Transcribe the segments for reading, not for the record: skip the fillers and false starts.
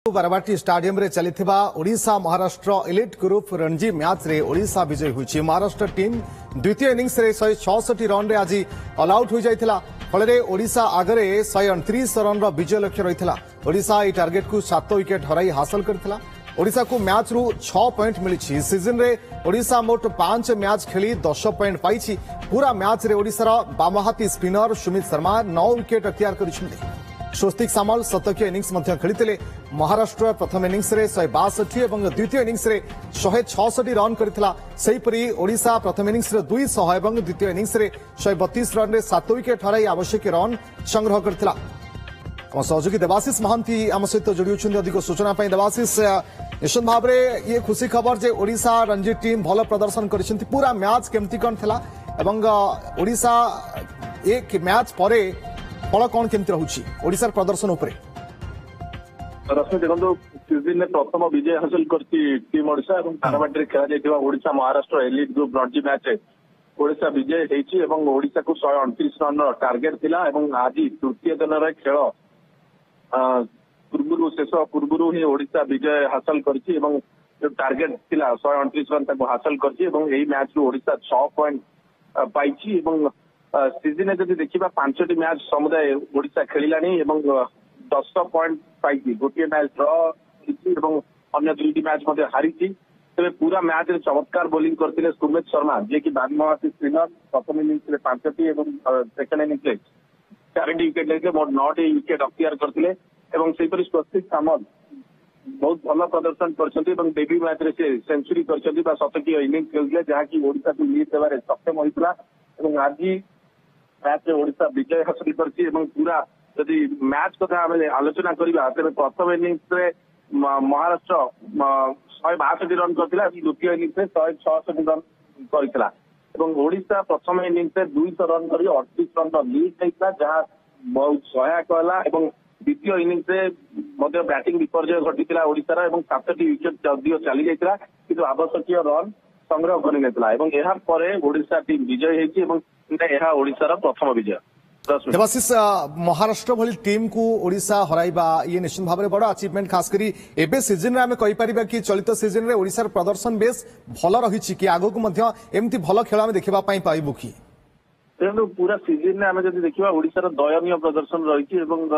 Barabati stadium रे चलिथिबा Odisha Maharashtra elite group Ranji match रे ओडिशा विजय होइछि। महाराष्ट्र टीम द्वितीय इनिंग्स रे 166 रन रे आज ऑल आउट हो जाइथिला। फलरे ओडिशा आगरे 129 रन रो विजय लक्ष्य रहिथिला। ओडिशा ई टार्गेट को 7 विकेट हराई हासिल करथिला। ओडिशा को मैच रु 6 पॉइंट मिलिछि। सीजन रे ओडिशा मोट 5 मैच खेली 10 पॉइंट पाइछि। पूरा मैच रे ओडिशा रो बामहाती स्पिनर सुमित शर्मा 9 विकेट अख्तियार करिछन्ति। स्वस्तिक सामल शतकीय इनिंग्स मध्य खेलिथिले। महाराष्ट्र प्रथम इनिंग्स रे 162 और द्वितीय इनिंग्स रे 166 रन करथिला। सेहीपरि ओडिशा प्रथम इनिंग्स रे 200 और द्वितीय इनिंग्स रे 132 रन रे 7 विकेट हराई आवश्यक रन संग्रह करथिला। हम सहयोगी देवाशीष महांती आम सहित जोड़ी होछन्ति। अधिक सूचना पई देवाशीष, निश्चित भाव में ये खुशी खबर जे ओडिशा रणजी टीम भल प्रदर्शन करिसेंति। पूरा मैच केमती कोन थिला एवं ओडिशा एक मैच परे फल कौन केमती रहुछि ओडिशार प्रदर्शन उपरे? रश्मि देखो सीजन में प्रथम विजय हासिल करती टीम ओडिशा और बारवाटी खेला जाइथिबा Odisha Maharashtra elite group Ranji match Odisha विजय हेछि एवं ओडिशा को 129 रन टार्गेट थिला। आज तृतीय दिन खेल शेष पूर्व ही ओडिशा विजय हासिल करछि एवं जो टार्गेट थिला 129 रन ताको हासिल करछि एवं एही मैच रो ओडिशा 6 पॉइंट पाइछि एवं सीजन जब देखा 5टी मैच समुदाय ओडिशा खेलानी 10 पॉइंट पाई। गोटे मैच ड्र अन्य 2टी मैच हारी। तेज पूरा मैच चमत्कार बोलिंग करते सुमित शर्मा जी की बागमती स्पिनर प्रथम इनिंग्स 5टी और सेकेंड इनिंग्स 4टी विकेट लेते मोट 9टी विकेट अख्तियार करते। स्वस्तिक सामल बहुत भल प्रदर्शन कर डेब्यू मैच रे सेंचुरी कर शतकीय इनिंग्स खेलते जहाँकि ओडिशा को लीड देवार सक्षम होता। आज मैच ओडिशा विजय हासिल करछि एवं पूरा यदि मैच कथा आलोचना करबा तेरे प्रथम इनिंग्स रे महाराष्ट्र 162 रन करथिला। द्वितीय इनिंग्स रे 166 रन करथिला एवं ओडिशा प्रथम इनिंग्स रे 200 रन करी 38 रन लीड लेइता जहां बहुत सहायक होला। एवं द्वितीय इनिंग्स रे मध्य बैटिंग विपर्जय घटिथिला ओडिशा एवं 7टी विकेट जदियो चली जाइतिला किंतु आवश्यक रन संग्रह करि नेतला एवं एहा परे ओडिशा टीम विजय हेछि एवं एहा ओडिशार प्रथम विजय। देवाशीष, महाराष्ट्र भली टीम को ओडिशा हराइबा ये निश्चित भाव में बड़ अचीवमेंट। खास करी एबे सीजन रे आमे कहि परिबा कि चलित सीजन रे ओडिशार प्रदर्शन बेस भल रहिछि कि आगो को मध्य एमती भल खेल आमे देखिबा पई पाइबु कि? पूरा सीजन रे आमे जदि देखिबा ओडिशार दयनीय प्रदर्शन रहिछि एवं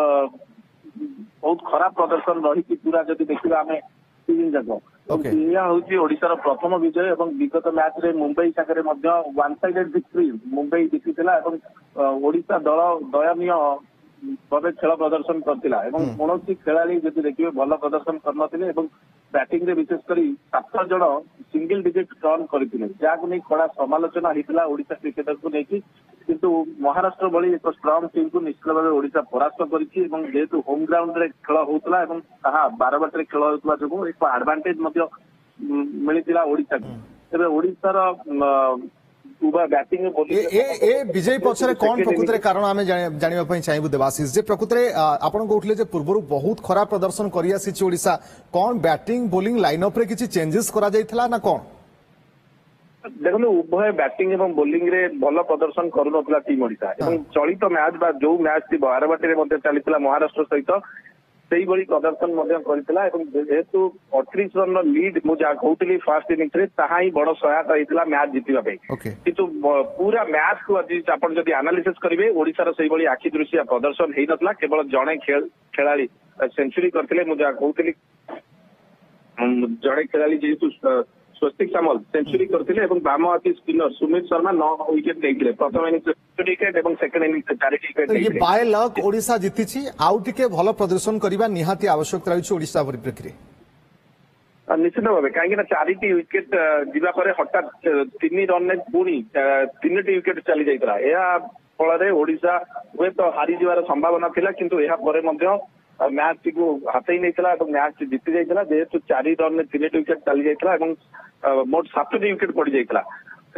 बहुत खराब प्रदर्शन रहिछि। पूरा जदि देखिबा आमे सीजन जाको यह हूँ ओडिशार प्रथम विजय एवं विगत मैच रे मुंबई सागर वन साइडेड विक्ट्री मुंबई जीतिला एवं ओडिशा दल दयनीय भाव खेल प्रदर्शन करथिला एवं कौन खेलाड़ी जब देखिए भल प्रदर्शन करनथिले एवं बैटिंग रे विशेषकर 7 जन सिंगल डिजिट रन करथिले जाको नै कड़ा समालोचना हितला ओडिशा क्रिकेटर को लेकिन किंतु महाराष्ट्र भली एक स्ट्रांग टीम को निश्चित भाव ओडिशा परास्त करिछि एवं जेहेतु होम ग्राउंड रे खेल होउतला एवं ताहा बारवाटी रे खेल होउतला जो एक एडवांटेज मध्य मिलितिला ओडिशा को। तबे ओडिशार उभा बैटिंग ए विजय पछरे कोन प्रकृति कारण आमे जानिबा पई चाहबु देवाशीष जे प्रकृति आपण कहउतले जे पूर्वरु बहुत खराब प्रदर्शन करि आसी ओडिशा कोन बैटिंग बॉलिंग लाइनअप रे किछि चेंजेस करा जाइतला ना कोन? देखो उभय बैटिंग एवं बोलिंग रे भल प्रदर्शन करूनथला टीम ओडिशा एवं चलित मैच बा जो मैच थी बारवाटी रे मध्ये चलीतला महाराष्ट्र सहित सेही बड़ी प्रदर्शन मध्ये करथिला एवं जेहेतु 38 रन लीड मु जा कहउतली फर्स्ट इनिंग्स रे ताहा ही बड़ सहायता हितला मैच जितिबा पे। किंतु पूरा मैच को आज आपण जदी एनालिसिस करिवे ओडिशा रो सेही बड़ी आखि दृश्य प्रदर्शन हेई नथला। केवल जणे खेलाड़ी सेंचुरी करथिले मु जा कहउतली जणे खेलाड़ी जेहेतु स्वस्तिक सामल सेंचुरी करथिले एवं बामहाती स्पिनर सुमित शर्मा 9 विकेट लेइथिले। प्रथम इनिंग्स 2 विकेट एवं सेकंड इनिंग्स 4 विकेट लेइथिले। ये बाय लक ओडिशा जितिछि आउ टिके भलो प्रदर्शन करिबा निहाती आवश्यक रहिछि ओडिशा परिप्रेक्षी रे निश्चित भाव कहीं 4टी विकेट जीवा पर हठात 3 रन ने पुणी 3टी विकेट चली जाइतला। या फल ओडिशा हुए तो हारी जीवार संभावना थिला किंतु या परे मध्य मैच को हाथई नहीं मैच जीति जाइतला जेहेतु 4 रन में 3टी विकेट चली जाइतला एवं मोट 7टी विकेट पड़ जाइतला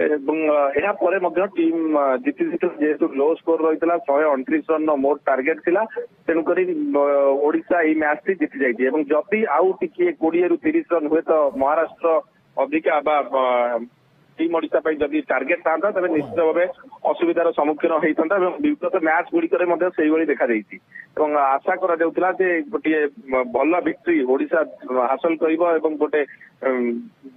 एवं टीम जीति जेहेतु लो स्कोर रही 129 रन मोट टार्गेट थिला तेणुक ओडिशा ये मैच टी जीति जाइए एवं जदि आउ टिके 20 ରୁ 30 रन हुए तो महाराष्ट्र अधिका टीम ओडिशा जदि टार्गेट था तेज निश्चित भाव असुविधार सम्मुखीन होता है विगत मैच गुड़िक देखा आशा करा गोटे भल विक्ट्री ओडिशा हासिल कर गोटे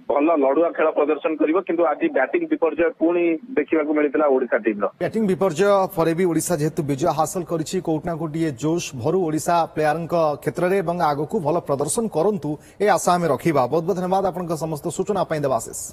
भल लड़ुआ खेल प्रदर्शन कर आज बैटिंग विपर्जय पुणी देखा मिलता ओडिशा टीम बैटिंग विपर्जय पर भी ओडिशा जेहेतु विजय हासिल करिछि कोटना कोटिए जोश भरू ओडिशा प्लेयर क्षेत्र में आगक भल प्रदर्शन करंतु ए आशा आम रखा बहुत बहुत धन्यवाद आपन समस्त सूचना देवाशिष।